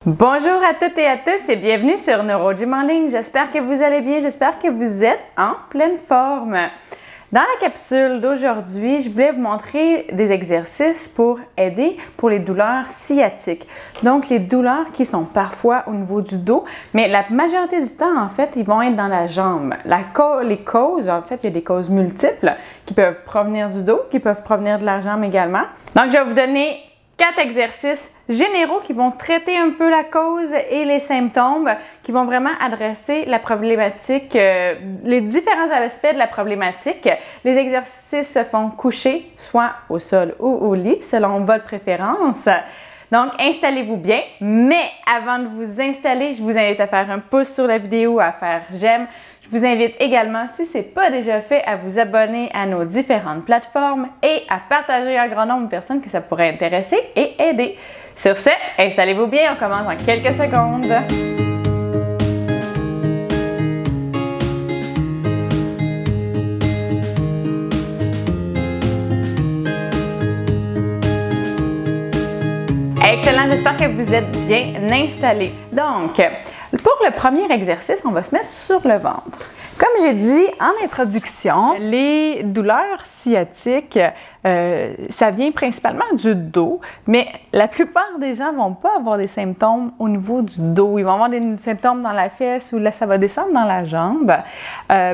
Bonjour à toutes et à tous et bienvenue sur NeuroGym en ligne. J'espère que vous allez bien, j'espère que vous êtes en pleine forme. Dans la capsule d'aujourd'hui, je voulais vous montrer des exercices pour aider pour les douleurs sciatiques. Donc, les douleurs qui sont parfois au niveau du dos, mais la majorité du temps, en fait, ils vont être dans la jambe. Les causes, en fait, il y a des causes multiples qui peuvent provenir du dos, qui peuvent provenir de la jambe également. Donc, je vais vous donner 4 exercices généraux qui vont traiter un peu la cause et les symptômes, qui vont vraiment adresser la problématique, les différents aspects de la problématique. Les exercices se font coucher, soit au sol ou au lit, selon votre préférence. Donc, installez-vous bien, mais avant de vous installer, je vous invite à faire un pouce sur la vidéo, à faire j'aime. Je vous invite également, si ce n'est pas déjà fait, à vous abonner à nos différentes plateformes et à partager un grand nombre de personnes que ça pourrait intéresser et aider. Sur ce, installez-vous bien, on commence en quelques secondes. Excellent, j'espère que vous êtes bien installés. Donc, pour le premier exercice, on va se mettre sur le ventre. Comme j'ai dit en introduction, les douleurs sciatiques, ça vient principalement du dos, mais la plupart des gens ne vont pas avoir des symptômes au niveau du dos. Ils vont avoir des symptômes dans la fesse ou là, ça va descendre dans la jambe.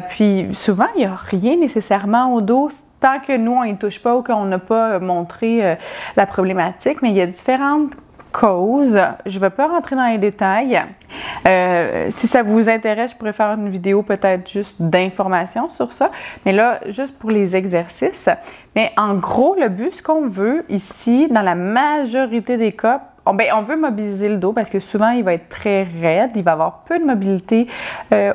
Puis souvent, il n'y a rien nécessairement au dos, tant que nous, on n'y touche pas ou qu'on n'a pas montré la problématique, mais il y a différentes causes. Je ne vais pas rentrer dans les détails. Si ça vous intéresse, je pourrais faire une vidéo peut-être juste d'information sur ça. Mais là, juste pour les exercices. Mais en gros, le but, ce qu'on veut ici, dans la majorité des cas, on veut mobiliser le dos parce que souvent, il va être très raide, il va avoir peu de mobilité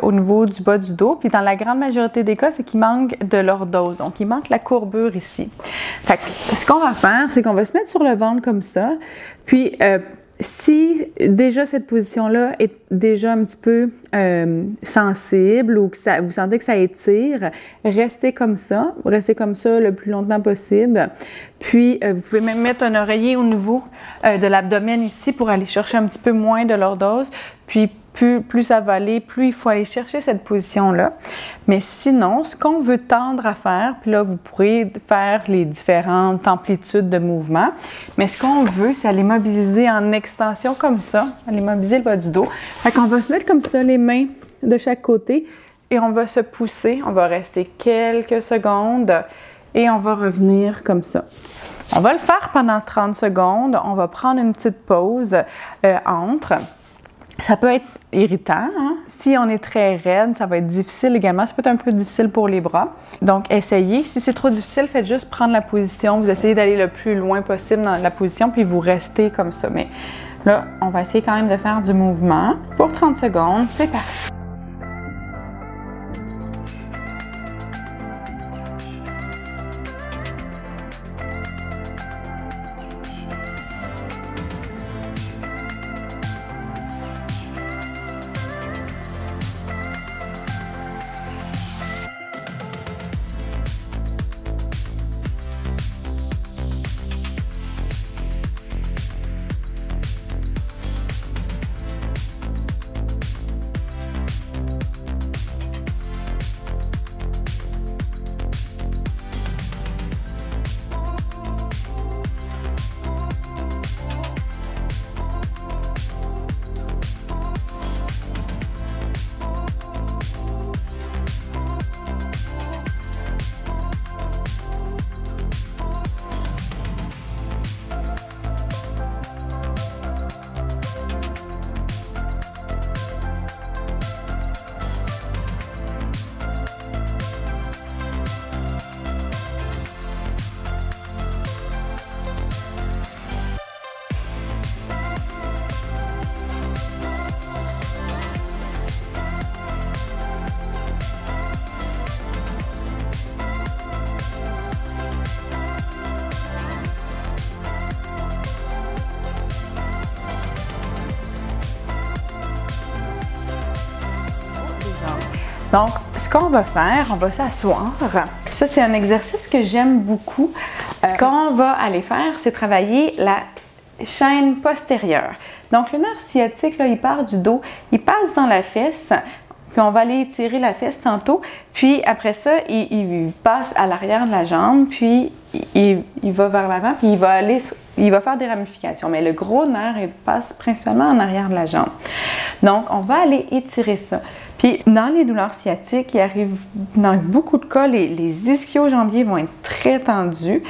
au niveau du bas du dos. Puis dans la grande majorité des cas, c'est qu'il manque de lordose. Donc, il manque la courbure ici. Fait que ce qu'on va faire, c'est qu'on va se mettre sur le ventre comme ça. Puis, si déjà cette position-là est déjà un petit peu sensible ou que vous sentez que ça étire, restez comme ça le plus longtemps possible. Puis, vous pouvez même mettre un oreiller au niveau de l'abdomen ici pour aller chercher un petit peu moins de lordose. Puis, plus ça va aller, plus il faut aller chercher cette position-là. Mais sinon, ce qu'on veut tendre à faire, puis là, vous pourrez faire les différentes amplitudes de mouvement, mais ce qu'on veut, c'est aller mobiliser en extension comme ça, aller mobiliser le bas du dos. Fait qu'on va se mettre comme ça, les mains de chaque côté, et on va se pousser. On va rester quelques secondes, et on va revenir comme ça. On va le faire pendant 30 secondes. On va prendre une petite pause entre. Ça peut être irritant, hein? Si on est très raide, ça va être difficile également. Ça peut être un peu difficile pour les bras. Donc, essayez. Si c'est trop difficile, faites juste prendre la position. Vous essayez d'aller le plus loin possible dans la position, puis vous restez comme ça. Mais là, on va essayer quand même de faire du mouvement. Pour 30 secondes, c'est parti. Donc, ce qu'on va faire, on va s'asseoir. Ça, c'est un exercice que j'aime beaucoup. Ce qu'on va aller faire, c'est travailler chaîne postérieure. Donc, le nerf sciatique, là, il part du dos, il passe dans la fesse, puis on va aller étirer la fesse tantôt, puis après ça, il passe à l'arrière de la jambe, puis il va vers l'avant, puis il va faire des ramifications. Mais le gros nerf, il passe principalement en arrière de la jambe. Donc, on va aller étirer ça. Puis, dans les douleurs sciatiques, il arrive, dans beaucoup de cas, les ischio-jambiers vont être très tendus.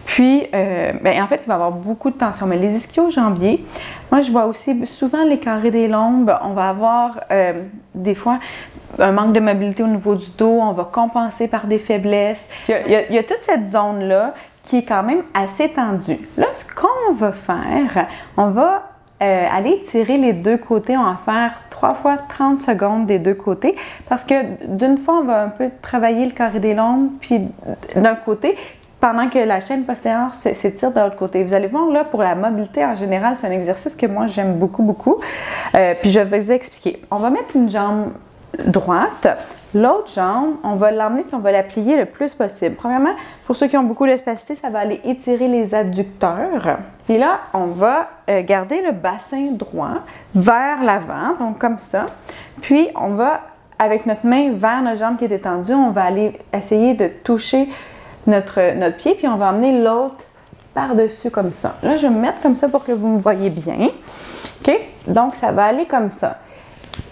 Puis, en fait, il va y avoir beaucoup de tension. Mais les ischio-jambiers, moi, je vois aussi souvent les carrés des lombes. On va avoir, des fois, un manque de mobilité au niveau du dos. On va compenser par des faiblesses. Il y a toute cette zone-là qui est quand même assez tendue. Là, ce qu'on va faire, on va aller tirer les deux côtés. On va faire 3 fois 30 secondes des deux côtés parce que d'une fois, on va un peu travailler le carré des lombes puis d'un côté pendant que la chaîne postérieure s'étire de l'autre côté. Vous allez voir là, pour la mobilité en général, c'est un exercice que moi j'aime beaucoup. Puis je vais vous expliquer. On va mettre une jambe droite. L'autre jambe, on va l'emmener puis on va la plier le plus possible. Premièrement, pour ceux qui ont beaucoup de spasticité, ça va aller étirer les adducteurs. Et là, on va garder le bassin droit vers l'avant, donc comme ça. Puis, on va, avec notre main vers notre jambe qui est étendue, on va aller essayer de toucher notre pied, puis on va emmener l'autre par-dessus comme ça. Là, je vais me mettre comme ça pour que vous me voyez bien. OK? Donc, ça va aller comme ça.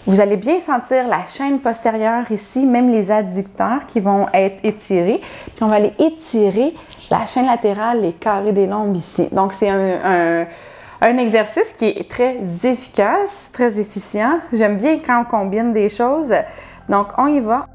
Vous allez bien sentir la chaîne postérieure ici, même les adducteurs qui vont être étirés. Puis on va aller étirer la chaîne latérale, les carrés des lombes ici. Donc c'est un exercice qui est très efficace, très efficient. J'aime bien quand on combine des choses. Donc on y va.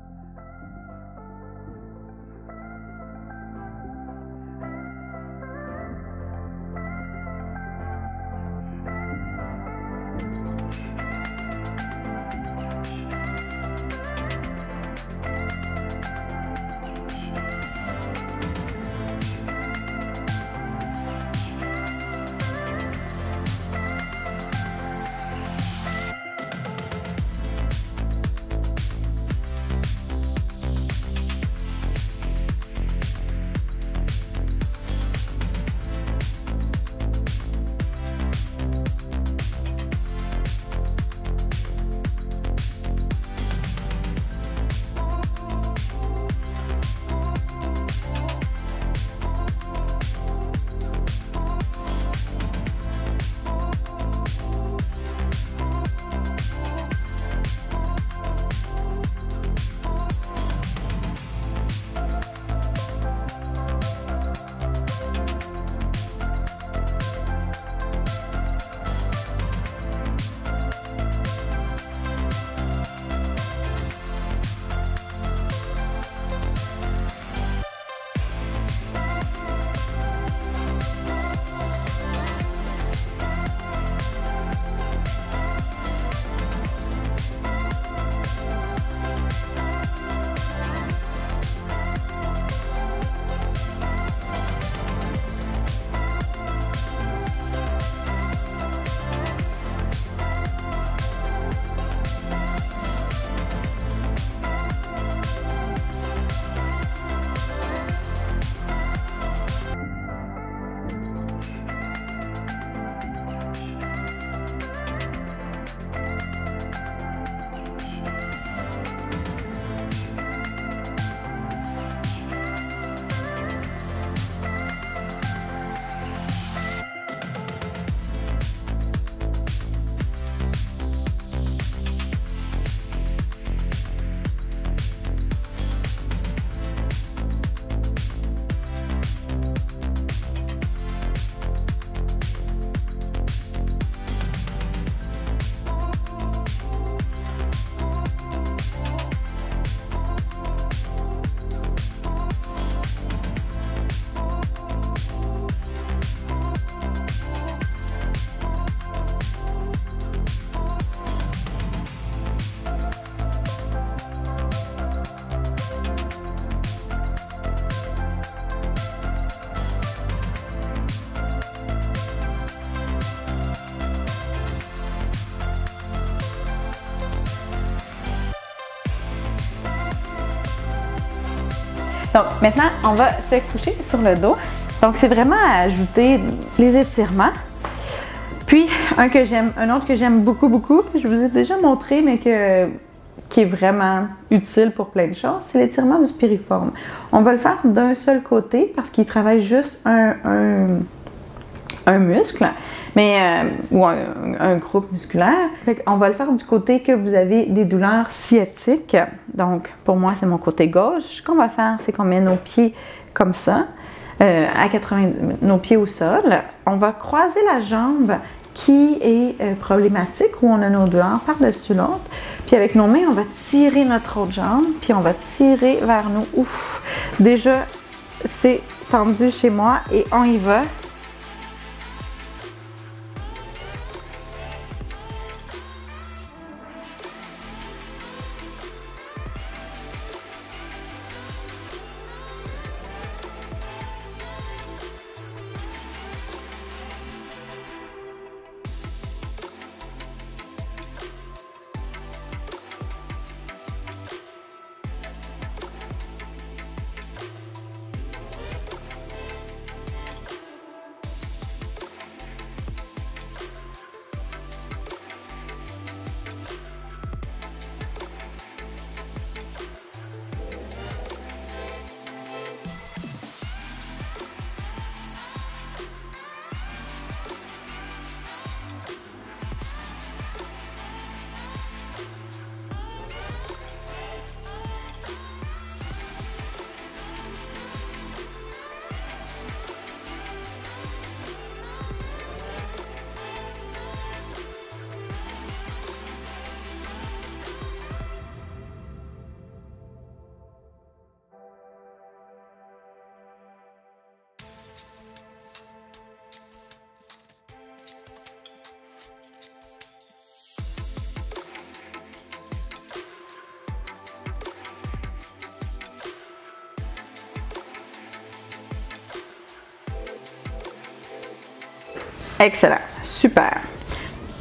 Donc, maintenant, on va se coucher sur le dos. Donc, c'est vraiment à ajouter les étirements. Puis, un autre que j'aime beaucoup, beaucoup, je vous ai déjà montré, mais qui est vraiment utile pour plein de choses, c'est l'étirement du piriforme. On va le faire d'un seul côté parce qu'il travaille juste un muscle, ou un groupe musculaire. Fait on va le faire du côté que vous avez des douleurs sciatiques. Donc, pour moi, c'est mon côté gauche. Ce qu'on va faire, c'est qu'on met nos pieds comme ça, nos pieds au sol. On va croiser la jambe qui est problématique, où on a nos douleurs par-dessus l'autre. Puis avec nos mains, on va tirer notre autre jambe, puis on va tirer vers nous. Ouf! Déjà, c'est tendu chez moi et on y va. Excellent, super,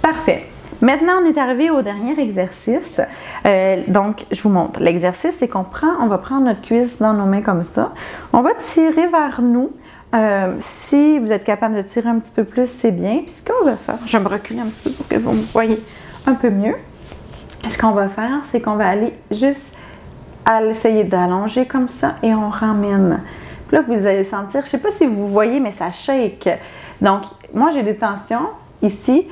parfait. Maintenant, on est arrivé au dernier exercice. Donc, je vous montre. L'exercice, c'est on va prendre notre cuisse dans nos mains comme ça. On va tirer vers nous. Si vous êtes capable de tirer un petit peu plus, c'est bien. Puis ce qu'on va faire, je vais me reculer un petit peu pour que vous me voyez un peu mieux. Ce qu'on va faire, c'est qu'on va aller juste à essayer d'allonger comme ça et on ramène. Puis là, vous allez sentir, je ne sais pas si vous voyez, mais ça shake. Donc, moi, j'ai des tensions ici,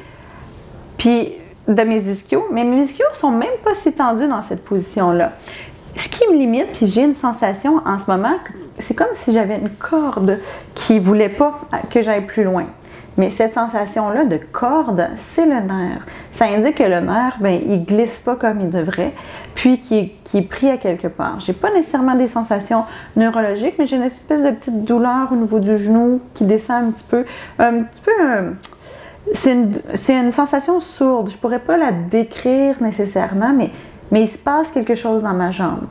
puis de mes ischios, mais mes ischios sont même pas si tendus dans cette position-là. Ce qui me limite, puis j'ai une sensation en ce moment, c'est comme si j'avais une corde qui voulait pas que j'aille plus loin. Mais cette sensation-là de corde, c'est le nerf. Ça indique que le nerf, ben, il glisse pas comme il devrait, puis qui est pris à quelque part. J'ai pas nécessairement des sensations neurologiques, mais j'ai une espèce de petite douleur au niveau du genou qui descend un petit peu. C'est une sensation sourde. Je pourrais pas la décrire nécessairement, mais il se passe quelque chose dans ma jambe.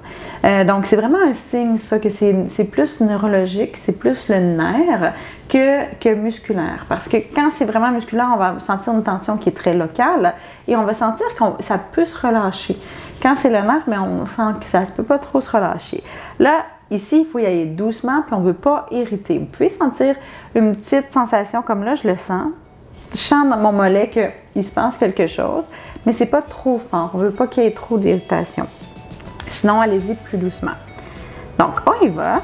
Donc, c'est vraiment un signe, ça, que c'est plus neurologique, c'est plus le nerf que musculaire. Parce que quand c'est vraiment musculaire, on va sentir une tension qui est très locale et on va sentir que ça peut se relâcher. Quand c'est le nerf, mais on sent que ça ne peut pas trop se relâcher. Là, ici, il faut y aller doucement, puis on ne veut pas irriter. Vous pouvez sentir une petite sensation comme là, je le sens. Je sens dans mon mollet qu'il se passe quelque chose, mais c'est pas trop fort. On veut pas qu'il y ait trop d'irritation. Sinon, allez-y plus doucement. Donc, on y va.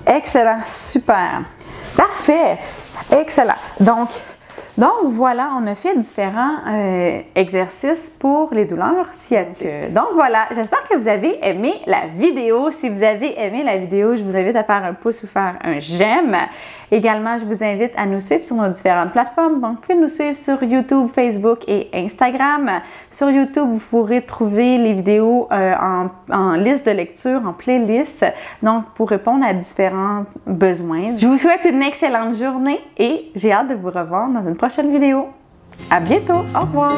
Excellent, super. Parfait, excellent. Donc voilà, on a fait différents exercices pour les douleurs sciatiques. Donc voilà, j'espère que vous avez aimé la vidéo. Si vous avez aimé la vidéo, je vous invite à faire un pouce ou faire un j'aime. Également, je vous invite à nous suivre sur nos différentes plateformes. Donc, vous pouvez nous suivre sur YouTube, Facebook et Instagram. Sur YouTube, vous pourrez trouver les vidéos en liste de lecture, en playlist, donc pour répondre à différents besoins. Je vous souhaite une excellente journée et j'ai hâte de vous revoir dans une prochaine vidéo. À bientôt! Au revoir!